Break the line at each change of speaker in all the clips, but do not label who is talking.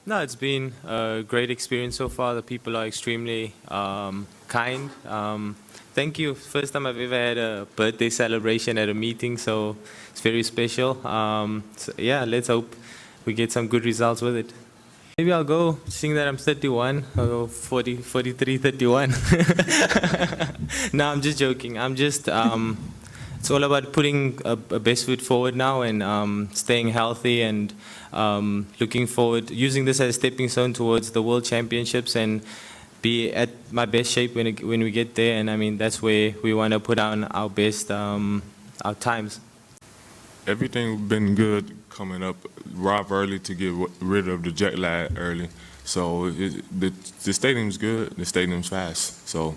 No, it's been a great experience so far. The people are extremely kind. Thank you. First time I've ever had a birthday celebration at a meeting, so it's very special. So yeah, let's hope we get some good results with it. Maybe I'll go, seeing that I'm 31, I'll go 40, 43, 31. No, I'm just joking. I'm just, it's all about putting a best foot forward now and staying healthy and looking forward, using this as a stepping stone towards the World Championships and be at my best shape when we get there. And I mean, that's where we want to put on our best, our times.
Everything's been good coming up. Arrive early to get rid of the jet lag early. So the stadium's good, the stadium's fast. So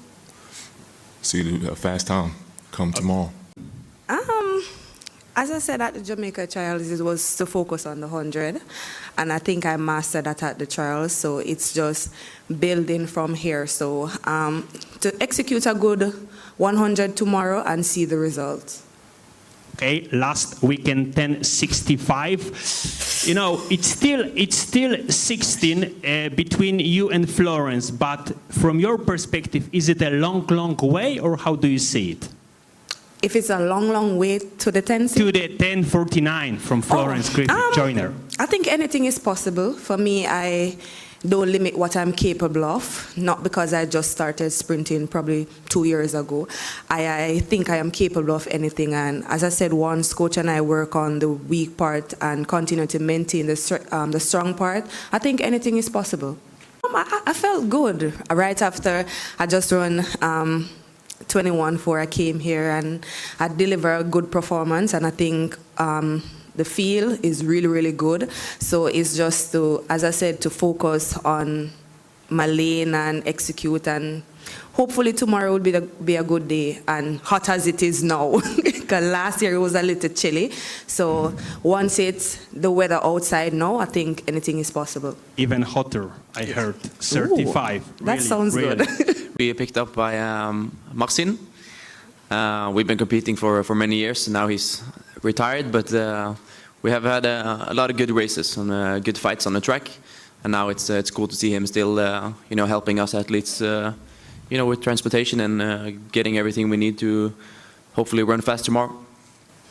see a fast time come tomorrow.
As I said at the Jamaica trials, it was to focus on the 100, and I think I mastered that at the trials, so it's just building from here. So to execute a good 100 tomorrow and see the results.
Okay, last weekend 10:65. You know, it's still 16 between you and Florence, but from your perspective, is it a long way, or how do you see it?
If it's a long way to the 10?
To the 10:49 from Florence Griffith Joyner.
I think anything is possible. For me, I don't limit what I'm capable of, not because I just started sprinting probably 2 years ago. I think I am capable of anything, and as I said, once coach and I work on the weak part and continue to maintain the strong part, I think anything is possible. I felt good right after I just run 21-4. I came here and I delivered a good performance, and I think the feel is really good. So it's just to, as I said, to focus on my lane and execute, and hopefully tomorrow will be a good day and hot as it is now. Because last year it was a little chilly. So once it's the weather outside now, I think anything is possible.
Even hotter, I heard. 35.
Ooh, that sounds good.
We picked up by Marcin. We've been competing for many years, and now he's retired, but we have had a lot of good races and good fights on the track, and now it's cool to see him still helping us athletes with transportation and getting everything we need to hopefully run fast tomorrow.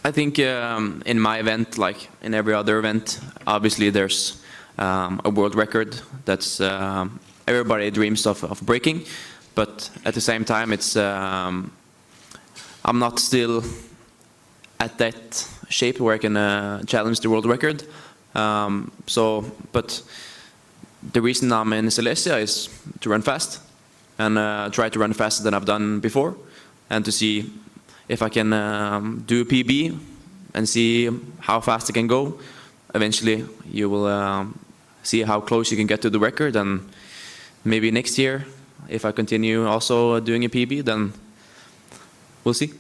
I think in my event, like in every other event, obviously there's a world record that's everybody dreams of breaking, but at the same time it's I'm not still at that shape where I can challenge the world record. But the reason I'm in Silesia is to run fast and try to run faster than I've done before, and to see if I can do a PB and see how fast I can go. Eventually you will see how close you can get to the record, and maybe next year if I continue also doing a PB, then we'll see.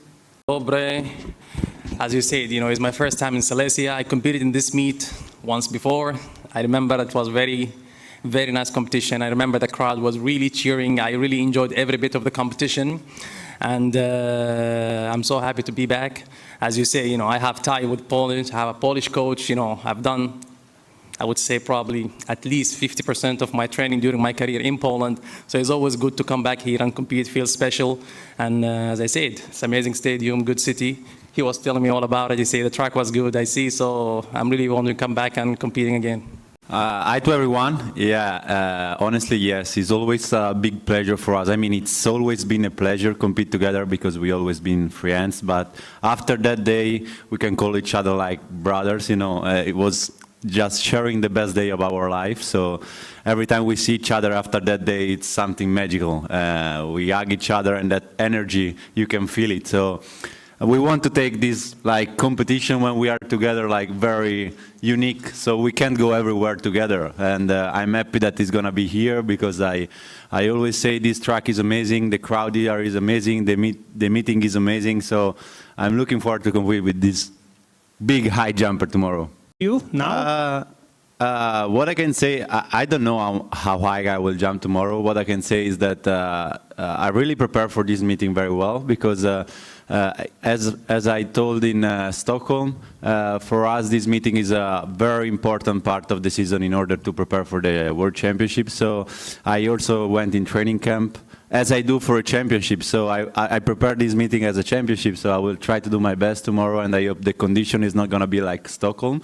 As you said, it's my first time in Silesia. I competed in this meet once before. I remember it was very nice competition. I remember the crowd was really cheering. I really enjoyed every bit of the competition. And I'm so happy to be back. As you say, I have tie with Poland. I have a Polish coach. I've done, I would say, probably at least 50% of my training during my career in Poland. So it's always good to come back here and compete, feels special. And as I said, it's an amazing stadium, good city. He was telling me all about it. He said the track was good, I see. So I'm really wanting to come back and competing again.
Hi to everyone. Yeah, honestly, yes, it's always a big pleasure for us. I mean, it's always been a pleasure compete together because we always been friends. But after that day, we can call each other like brothers. It was just sharing the best day of our life. So every time we see each other after that day, it's something magical. We hug each other, and that energy, you can feel it. So we want to take this competition when we are together very unique, so we can't go everywhere together. And I'm happy that it's gonna be here, because I always say this track is amazing, the crowd here is amazing, the meeting is amazing. So I'm looking forward to compete with this big high jumper tomorrow.
You now?
What I can say, I don't know how high I will jump tomorrow. What I can say is that I really prepare for this meeting very well because as I told in Stockholm, for us this meeting is a very important part of the season in order to prepare for the World Championship. So I also went in training camp, as I do for a championship. So I prepared this meeting as a championship, so I will try to do my best tomorrow, and I hope the condition is not going to be like Stockholm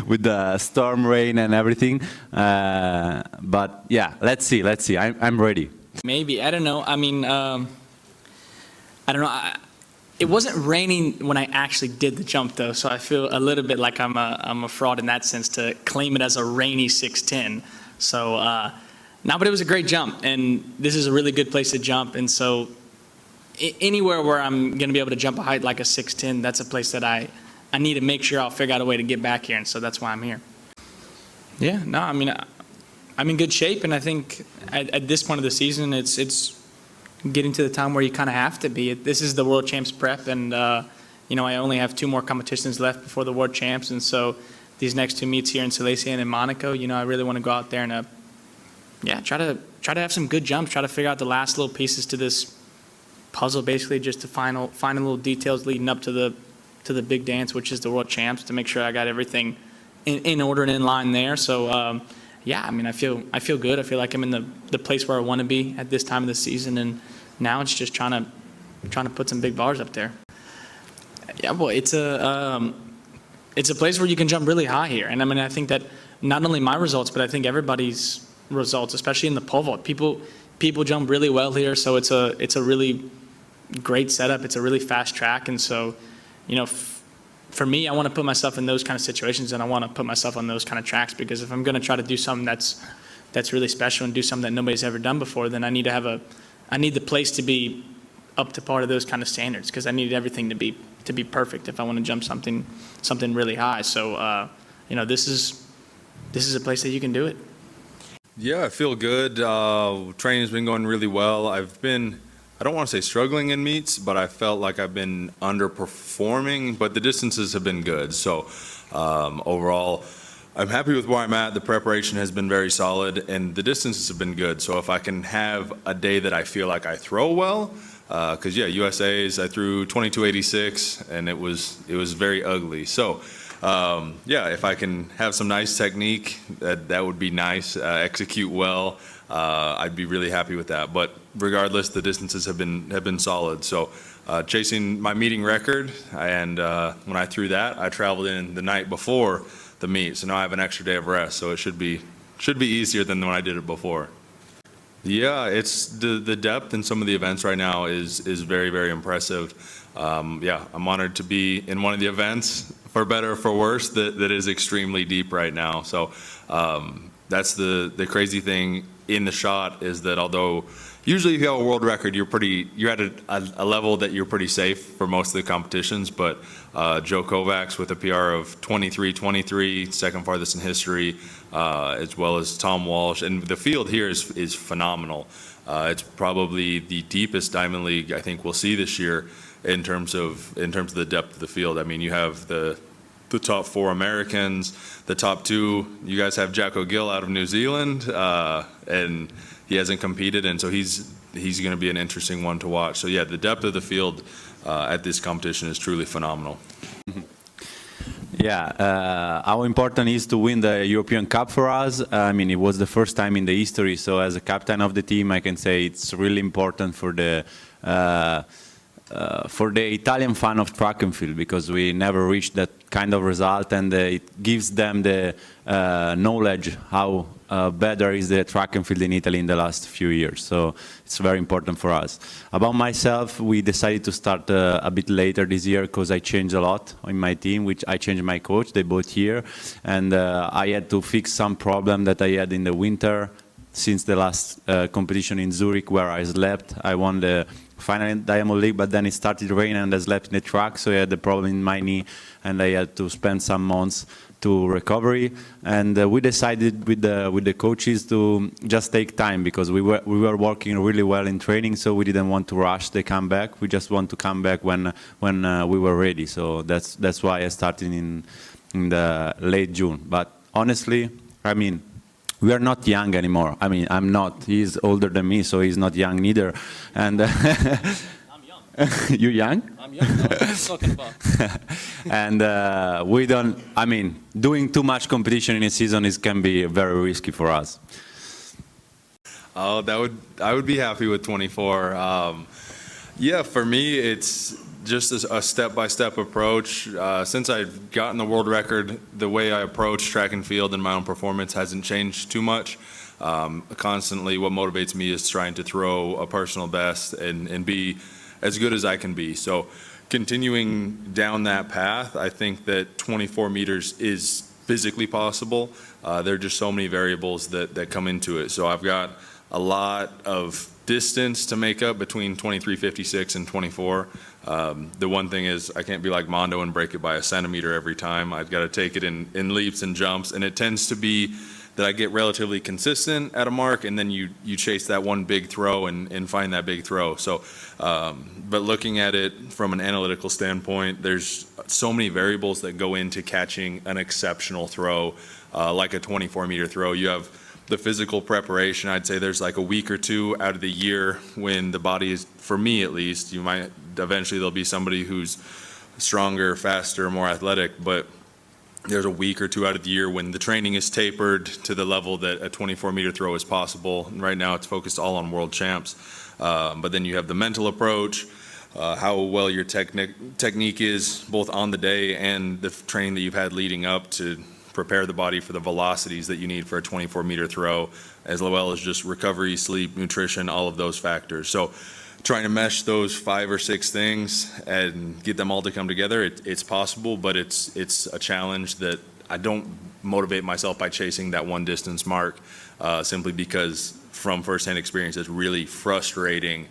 with the storm, rain, and everything. But yeah, let's see. I'm ready.
Maybe, I don't know. I mean, I don't know. It wasn't raining when I actually did the jump, though, so I feel a little bit like I'm a fraud in that sense to claim it as a rainy 610. So, no, but it was a great jump, and this is a really good place to jump. And so, anywhere where I'm going to be able to jump a height like a 610, that's a place that I need to make sure I'll figure out a way to get back here, and so that's why I'm here. Yeah, no, I mean, I'm in good shape, and I think at this point of the season, it's getting to the time where you kind of have to be. This is the World Champs prep, and you know, I only have 2 more competitions left before the World Champs, and so these next 2 meets here in Silesia and in Monaco, you know, I really want to go out there and yeah, try to have some good jumps, try to figure out the last little pieces to this puzzle, basically just to find little details leading up to the big dance, which is the World Champs, to make sure I got everything in order and in line there. So yeah, I mean, I feel good. I feel like I'm in the place where I want to be at this time of the season, and now it's just trying to put some big bars up there. Yeah, well, it's a place where you can jump really high here, and I mean, I think that not only my results, but I think everybody's results, especially in the pole vault, people jump really well here. So it's a really great setup. It's a really fast track, and so, you know, for me, I want to put myself in those kind of situations, and I want to put myself on those kind of tracks, because if I'm going to try to do something that's really special and do something that nobody's ever done before, then I need the place to be up to par of those kind of standards, because I need everything to be perfect if I want to jump something really high. So you know, this is a place that you can do it.
Yeah, I feel good. Training's been going really well. I don't want to say struggling in meets, but I felt like I've been underperforming, but the distances have been good. So overall, I'm happy with where I'm at. The preparation has been very solid, and the distances have been good. So if I can have a day that I feel like I throw well, because yeah, USA's, I threw 22.86, and it was very ugly. So yeah, if I can have some nice technique, that would be nice. Execute well, I'd be really happy with that. But regardless, the distances have been solid. So chasing my meeting record, and when I threw that, I traveled in the night before the meet, so now I have an extra day of rest. So it should be easier than when I did it before. Yeah, it's the depth in some of the events right now is very, very impressive. Yeah, I'm honored to be in one of the events, for better or for worse, that is extremely deep right now. So that's the crazy thing in the shot, is that although usually if you have a world record, you're at a level that you're pretty safe for most of the competitions. But Joe Kovacs with a PR of 23.23, second farthest in history, as well as Tom Walsh, and the field here is phenomenal. It's probably the deepest Diamond League I think we'll see this year in terms of the depth of the field. I mean, you have the top 4 Americans, the top 2. You guys have Jack O'Gill out of New Zealand, and he hasn't competed, and so he's going to be an interesting one to watch. So yeah, the depth of the field at this competition is truly phenomenal.
Yeah, how important it is to win the European Cup for us. I mean, it was the first time in the history, so as a captain of the team, I can say it's really important for the Italian fan of track and field, because we never reached that kind of result, and it gives them the knowledge how better is the track and field in Italy in the last few years. So it's very important for us. About myself, we decided to start a bit later this year because I changed a lot in my team, which I changed my coach, they both here, and I had to fix some problem that I had in the winter since the last competition in Zurich, where I slept. I won the final Diamond League, but then it started raining and I slept in the track, so I had the problem in my knee, and I had to spend some months to recovery. And we decided with the coaches to just take time, because we were working really well in training, so we didn't want to rush the comeback. We just want to come back when we were ready. So that's why I started in the late June. But honestly, I mean, we are not young anymore. I mean, I'm not. He's older than me, so he's not young neither. And
I'm young.
you're young?
I'm young. What are you talking about?
And we don't, I mean, doing too much competition in a season can be very risky for us.
Oh, I would be happy with 24. Yeah, for me, it's just a step-by-step approach. Since I've gotten the world record, the way I approach track and field and my own performance hasn't changed too much. Constantly, what motivates me is trying to throw a personal best and be as good as I can be. So continuing down that path, I think that 24 meters is physically possible. There are just so many variables that come into it. So I've got a lot of distance to make up between 23.56 and 24. The one thing is I can't be like Mondo and break it by a centimeter every time. I've got to take it in leaps and jumps, and it tends to be that I get relatively consistent at a mark, and then you chase that one big throw and find that big throw. So, but looking at it from an analytical standpoint, there's so many variables that go into catching an exceptional throw, like a 24-meter throw. You have the physical preparation. I'd say there's like a week or two out of the year when the body is, for me at least, you might, eventually there'll be somebody who's stronger, faster, more athletic, but there's a week or two out of the year when the training is tapered to the level that a 24-meter throw is possible. And right now it's focused all on world champs. But then you have the mental approach, how well your technique is both on the day and the training that you've had leading up to prepare the body for the velocities that you need for a 24-meter throw, as well as just recovery, sleep, nutrition, all of those factors. So trying to mesh those 5 or 6 things and get them all to come together, it's possible, but it's a challenge that I don't motivate myself by chasing that one distance mark, simply because from firsthand experience, it's really frustrating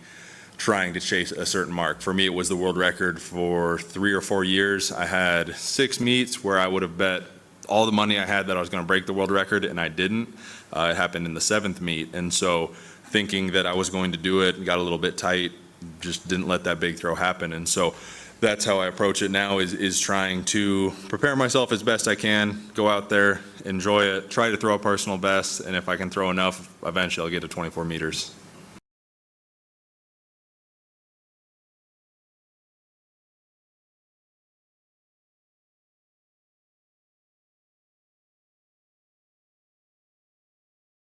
trying to chase a certain mark. For me, it was the world record for 3 or 4 years. I had 6 meets where I would have bet all the money I had that I was going to break the world record, and I didn't. It happened in the 7th meet, and so thinking that I was going to do it, got a little bit tight, just didn't let that big throw happen. And so that's how I approach it now, is trying to prepare myself as best I can, go out there, enjoy it, try to throw a personal best, and if I can throw enough, eventually I'll get to 24 meters.